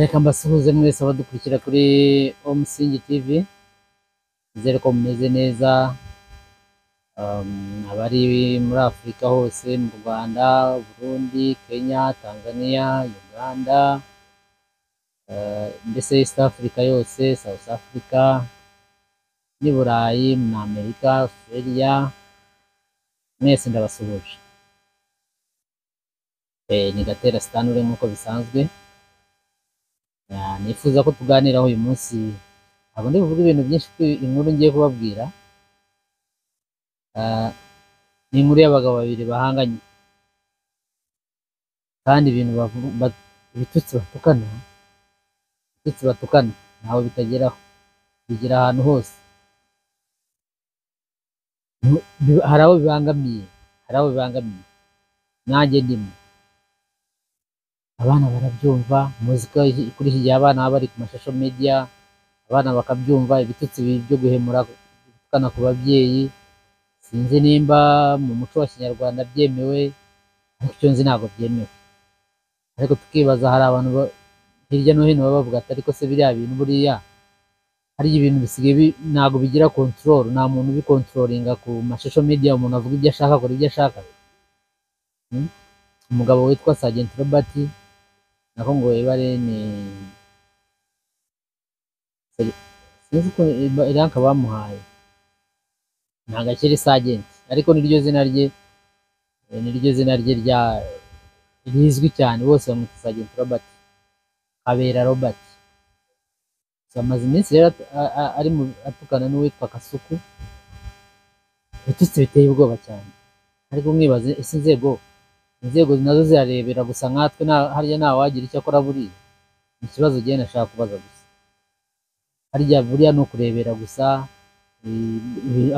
Reka mbasuhuze mwese abadukurikira kuri Umusingi TV, nizere ko mumeze neza. Abari muri Afurika hose, mu Rwanda, Burundi, Kenya, Tanzania, Uganda, mbese East Africa yose, South Africa, n'i Burayi, na Amerika, Australia, mwese ndabasuhuje. Ni Gatera Stanley nk'uko bisanzwe. Nifuza ko tuganiraho uyu munsi, ntabwo ndi buvuge ibintu byinshi kuko inkuru ngiye kubabwira ni inkuru y'abagabo babiri bahanganye, kandi ibitutsi batukana ntaho bitageraho, bigira ahantu hose. Hari abo bibangamiye, nanjye ndimo. Abana barabyumva, muzika kuri iki gihe abana baba bari ku mashusho media, abana bakabyumva, ibitutsi byo guhemura, gutukana ku babyeyi. Sinzi nimba mu muco wa Kinyarwanda byemewe, ariko icyo nzi ntabwo byemewe. Ariko tukibaza, hari abantu hirya no hino baba bavuga ati ariko se biriya bintu buriya hari ibintu bisigaye ntabwo bigira control, nta muntu ubikontrolinga ku mashusho media, umuntu avuga ibyo ashaka, akora ibyo ashaka. Umugabo witwa Sergeant Robert, nako ngo ibare ni sinzi ko iranka bamuhaye, ntabwo akiri Sergeant, ariko niryo zina rye rizwi cyane, bose bamwita Sergeant Robert, Kabera Robert. Amaze iminsi rero atukana n'uwitwa Kasuku, ibitutsi biteye ubwoba cyane. Ariko mwibaze, ese inzego nazo zirarebera gusa nkatwe, harya nta wagira icyo akora? Buriya ni ikibazo gihe nashaka kubaza gusa, harya buriya ni ukurebera gusa?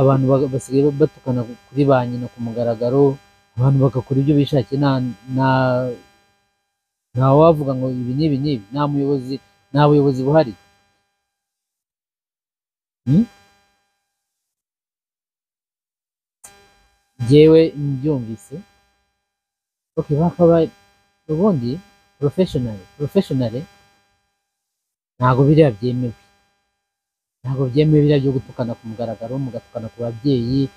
Abantu basigaye batukana kuri ba nyina ku mugaragaro, abantu bagakora ibyo bishakiye, nta wavuga ngo ibi n'ibi n'ibi, nta buyobozi buhari. Jyewe mbyumvise bakaba ubundi professionally ntabwo biriya byemewe, biriya byo gutukana ku mugaragaro, mugatukana ku babyeyi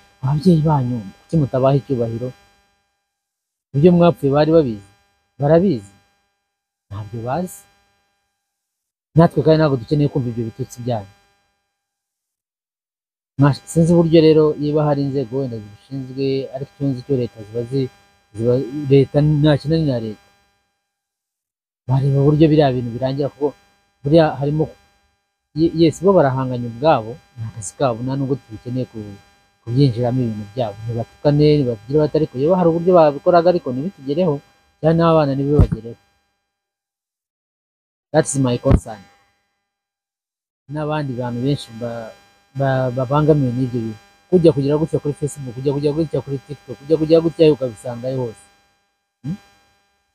banyu. Kuki mutabaha icyubahiro? Ibyo mwapfuye barabizi, ntabyo bazi. Natwe kandi ntabwo dukeneye kumva ibyo bitutsi byanyu. Sinzi uburyo rero, niba hari inzego wenda zibishinzwe, ariko icyo nzi cyo leta leta nta kinani na leta bareba uburyo biriya bintu birangira, kuko buriya harimo bo barahanganya ubwabo, ni akazi kabo, nta nubwo tubikeneye kubyinjiramo ibintu byabo. Ntibatukane, ntibagire bati, ariko yewe hari uburyo babikoraga, ariko ntibitugereho, cyane n'abana ntibibagereho. That's my concern. N'abandi bantu benshi babangamiwe n'ibyo bintu, kujya gutya kuri Facebook, kujya gutya kuri TikTok, kujya gutya ukabisangayo hose.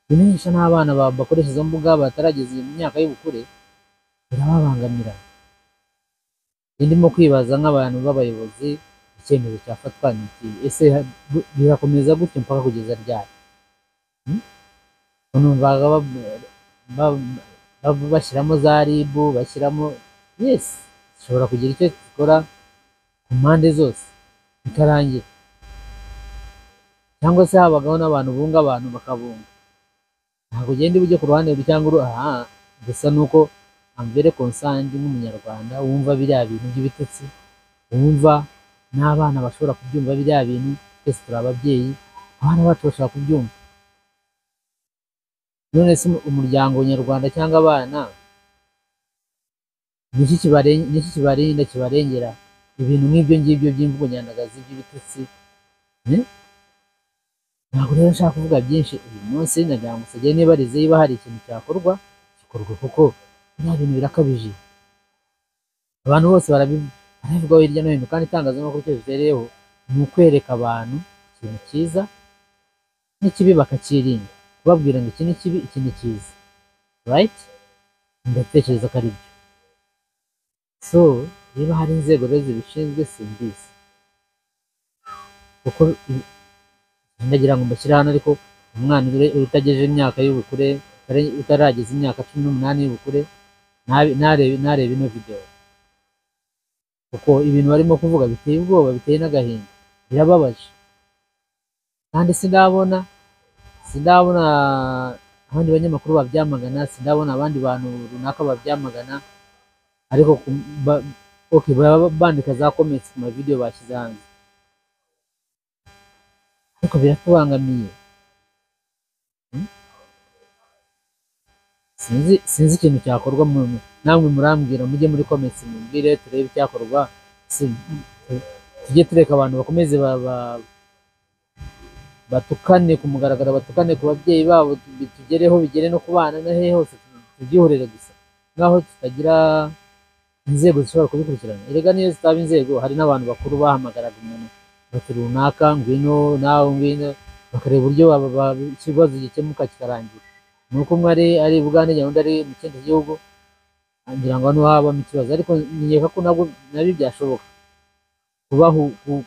Bimenyesha n'abana bakoresha izo mbuga batarageze mu myaka y'ubukure, birababangamira. Ndimo kwibaza nk'abantu b'abayobozi, icyemezo cyafatwa ni iki? Ese birakomeza gutya mpaka kugeza ryari? Bashyiramo za RIB, bashyiramo zishobora kugira icyo zikora ku mpande zose bikarangira, cyangwa se habagaho n'abantu bunga abantu bakabunga. Ntabwo ugenda ujya ku ruhande cyangwa gusa nuko ambere concerned nk'umunyarwanda wumva biriya bintu by'ibitutsi, wumva n'abana bashobora kubyumva biriya bintu. Twese turi ababyeyi, abana bacu bashobora kubyumva. None se umuryango nyarwanda cyangwa abana, niki kibarengera ibintu nk'ibyo ngibyo by'imvugo nyandagazi by'ibitutsi? Ntabwo rero nshaka kuvuga byinshi uyu munsi, nagira ngo usajye nibarize niba hari ikintu cyakorwa gikorwa, kuko biriya bintu birakabije. Abantu bose barabivugaho hirya no hino, kandi itangazamakuru cyo bibereyeho ni ukwereka abantu ikintu cyiza n'ikibi bakakirinda, kubabwira ngo iki ni kibi, iki ni cyiza. Right? Ndatekereza ko ari byo. So niba hari inzego rero zibishinzwe simbizi, kuko ndagira ngo mbashyire hano, ariko umwana utagejeje imyaka y'ubukure utarageza imyaka 18 y'ubukure narebe ino video, kuko ibintu barimo kuvuga biteye ubwoba, biteye n'agahinda, birababaje. Kandi sindabona abandi banyamakuru babyamagana, sindabona abandi bantu runaka babyamagana, ariko okay, bandika za comments ku ma video bashyize hanze, ariko biratubangamiye. Sinzi ikintu cyakorwa. Namwe murambwira, mujye muri comments mumbwire turebe icyakorwa. Tujye tureka abantu bakomeze batukane ku mugaragaro, batukane ku babyeyi babo, tugereho bigere no ku bana na hehe hose, tubyihorere gusa ngaho tutagira inzego zishobora kubikurikirana. Erega niyo zitaba inzego, hari n'abantu bakuru bahamagaraga umuntu bati runaka ngwino, nawe ngwino, bakareba uburyo ikibazo gikemuka kikarangira. Nuko umwe ari Bugande, undi ari mu kindi gihugu, ngira ngo hano habamo ikibazo, ariko nkeka ko nabyo byashoboka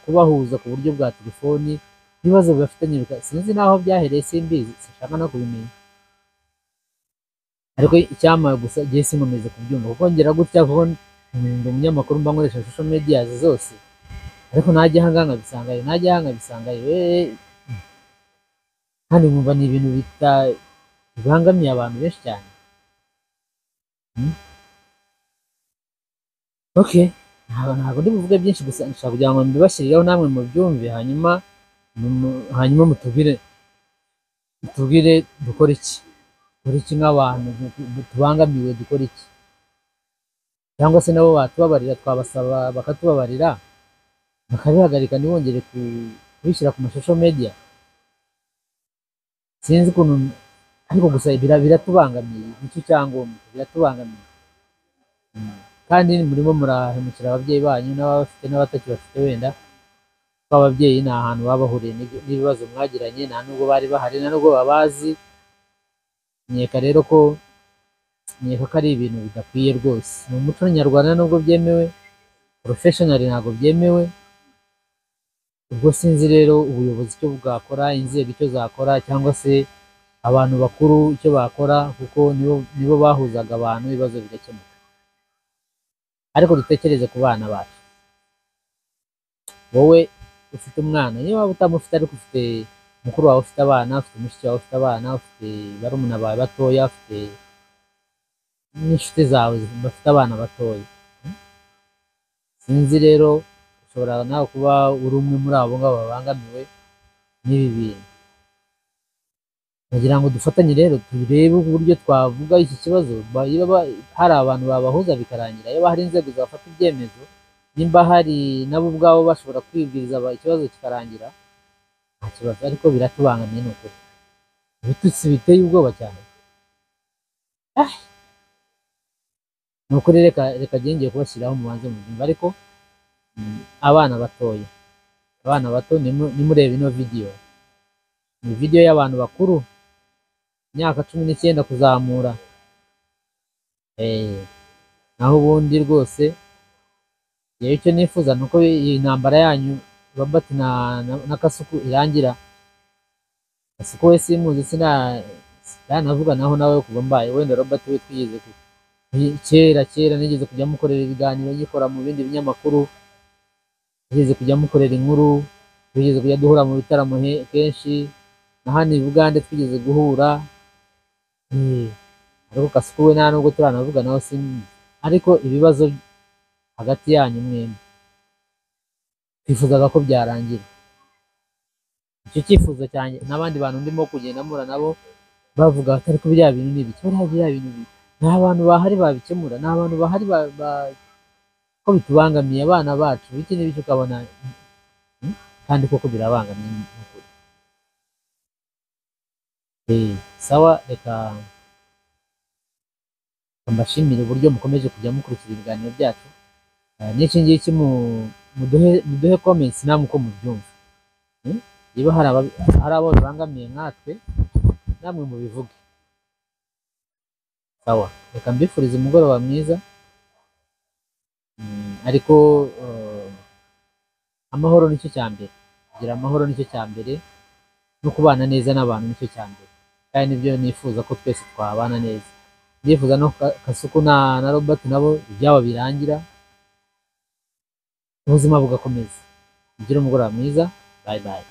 kubahuza ku buryo bwa telefoni. Ibibazo bafitanye sinzi naho byahereye, simbizi, sinshaka no kubimenya, ariko icyama gusa gihe sinkomeze kubyumva, kuko ngera gutya, kuko ndi umunyamakuru mba nkoresha social media zose, ariko najya hanga bisangayo, kandi nkumva ni ibintu bibangamiye abantu benshi cyane. Okay, ntabwo ndi buvuge byinshi, gusa nshaka kugira ngo mbibashyirireho namwe mubyumve, hanyuma mutubwire dukora iki nk'abantu tubangamiwe, dukora iki? Cyangwa se nabo batubabarira, twabasaba bakatubabarira, bakabihagarika ntibongere kubishyira ku social media. Sinzi ukuntu, ariko gusa biratubangamiye, nicyo cyangombwa, biratubangamiye. Kandi murimo murahemukira ababyeyi banyu, n'abafite n'abatakibafite wenda, ko ababyeyi ni ahantu baba bahuriye n'ibibazo mwagiranye, nta nubwo bari bahari, nta nubwo babazi. Nkeka rero ko ari ibintu bidakwiye rwose mu muco nyarwanda, nubwo byemewe professional ntabwo byemewe. Ubwo sinzi rero ubuyobozi icyo bwakora, inzego icyo zakora, cyangwa se abantu bakuru icyo bakora, kuko nibo bahuzaga abantu, ibibazo bigakemuka. Ariko dutekereze ku bana bacu. Wowe ufite umwana, niba waba utamufite ariko ufite mukuru wawe ufite abana, ufite mushiki wawe ufite abana, ufite barumuna bawe batoya, ufite n'inshuti zawe bafite abana batoya. Sinzi rero, ushobora nawe kuba uri umwe muri abo ngabo babangamiwe n'ibi bintu. Kugira ngo dufatanye rero turebe uburyo twavuga iki kibazo, hari abantu babahuza bikarangira, iyo hari inzego zafata ibyemezo, nimba hari nabo ubwabo bashobora kwibwiriza ikibazo kikarangira, nta kibazo. Ariko biratubangamiye, ni ukuri, ibitutsi biteye ubwoba cyane. Ni ukuri, reka ngiye kubashyiraho mubanze mubyumva. Ariko abana bato nimurebe ino video, ni video y'abantu bakuru, imyaka 19 kuzamura. Naho ubundi rwose yewe icyo nifuza nuko iyi ntambara yanyu Robert na Kasuku irangira. Kasuku we simuzi, sinanavuga naho nawe kuva mbaye, wenda Robert we twiyize kera nigeze kujya mukorera ibiganiro, nyikora mu bindi binyamakuru, nigeze kujya mukorera inkuru, twigeze kujya duhura mu bitaramo kenshi, na hano i Bugande twigeze guhura. Ariko Kasuku we nta nubwo turanavuga nawe, ariko ibibazo hagati yanyu mwembi twifuzaga ko byarangira. Icyo cyifuzo cyanjye, n'abandi bantu ndimo kugenda mpura nabo bavuga atari ko biriya bintu n'ibiki, biriya bintu nta bantu bahari babikemura, nta bantu bahari ko bitubangamiye abana bacu, iki n'ibiki, ukabona kandi koko birabangamiye. Sawa, reka mbashimire uburyo mukomeje kujya mukurikira ibiganiro byacu. N'iki ngiki muduhe comments namwe uko mubyumva. Niba hari abo bibangamiye nkatwe, namwe mubivuge. Sawa, reka mbifurize umugoroba mwiza. Ariko amahoro nicyo cya mbere, kugira amahoro nicyo cya mbere, no kubana neza n'abantu nicyo cya mbere. kandi nibyo nifuza ko twese twabana neza. Ndifuza no Kasuku na Robert nabo ibyabo birangira ubuzima bugakomeza. Ugire umugoroba mwiza. Bye bye.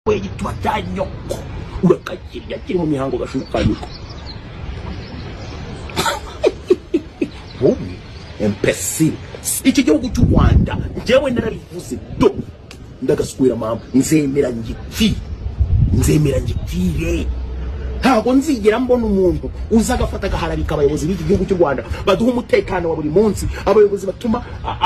We gitwa cyanyoko urakakirya kiri mu mihango gashuka yuko wowe imbecile. Iki gihugu cy'u Rwanda njyewe narabivuze do ndagasubira mama nzemera ngipfire ntabwo nzigera mbona umuntu uzagafata gaharabika abayobozi b'iki gihugu cy'u Rwanda baduha umutekano wa buri munsi, abayobozi batuma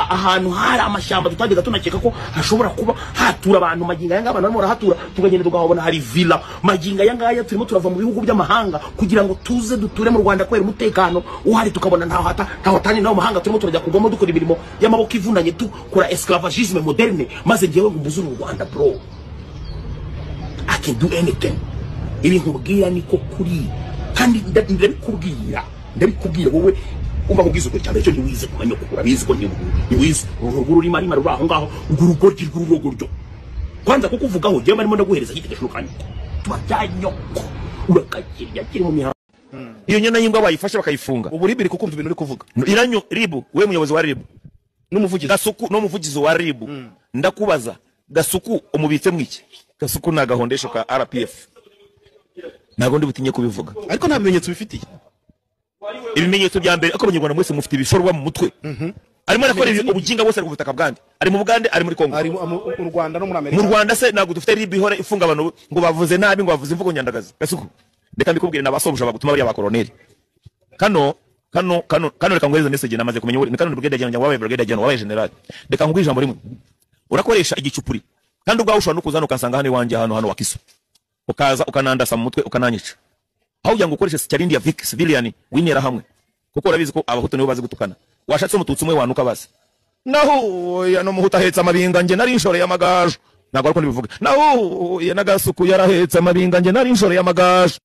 ahantu hari amashamba tutageza tunakeka ko hashobora kuba hatura abantu maginga yanga abantu barimo hatura tugagenda tugahobona hari villa maginga yanga turimo turava mu bihugu by'amahanga kugira ngo tuze duture mu Rwanda kwera umutekano uhari, tukabona ntaho tani naho mahanga turimo turajya kugwamo dukora ibirimo y'amaboko ivunanye dukora esclavagisme moderne, maze ngewe ngumbuza u Rwanda bro. I can do anything. Ibi nkubwira niko kuri kandi ndabikubwira wowe umva kubwiza uko cyane cyo ntiwize kumenya ko urabizi ko ntiwize uruguru rima ruraho ngaho urugoryi rw'urugoryo kwanza kuko uvugaho je barimo ndaguhereza gitegesho kandi twajyanyoko urakakirya kiri mu mihango. Iyo nyana y'imbwa bayifashe bakayifunga ubu ribiri kukumva ibintu uri kuvuga iranyo ribu we muyobozi wa ribu n'umuvugizi Gasuku no muvugizi wa ribu ndakubaza Gasuku umubitse mwiki Gasuku nagahondesho ka RPF nago ndi butinye kubivuga ariko nta bimenyetso bifitiye ibimenyetso bya mbere ako abanyarwanda mwese mufite ibishorwa mu mutwe arimo arakora ubujinga bose ari ku butaka bwande ari mu Bugande ari muri Kongo ari mu Rwanda no muri Amerika mu Rwanda se nago dufite ribu ihora ifunga abantu ngo bavuze nabi ngo bavuze imvugo nyandagazi Gasuku ndeka mbikubwire nabasobuje bagutuma bari abakoloneli kano reka ngweze message namaze kumenya uri kano brigade ajyana wabaye brigade ajyana wabaye general ndeka ngubwije ijambo rimwe urakoresha igicupuri kandi ubwaho ushobora no kuzana ukansanga hano iwanjye hano wakiso ukaza ukanandasa mu mutwe ukananyica aho ujya gukoresha cyarindi ya civilian winera hamwe kuko urabizi ko abahutu nibo bazi gutukana washatse umututsi umwe wanuka base naho ya no muhuta hetse amabinga nge nari inshore y'amagaju nagora ko nibivuga naho ya Nagasuku yarahetse amabinga nge nari inshore y'amagaju.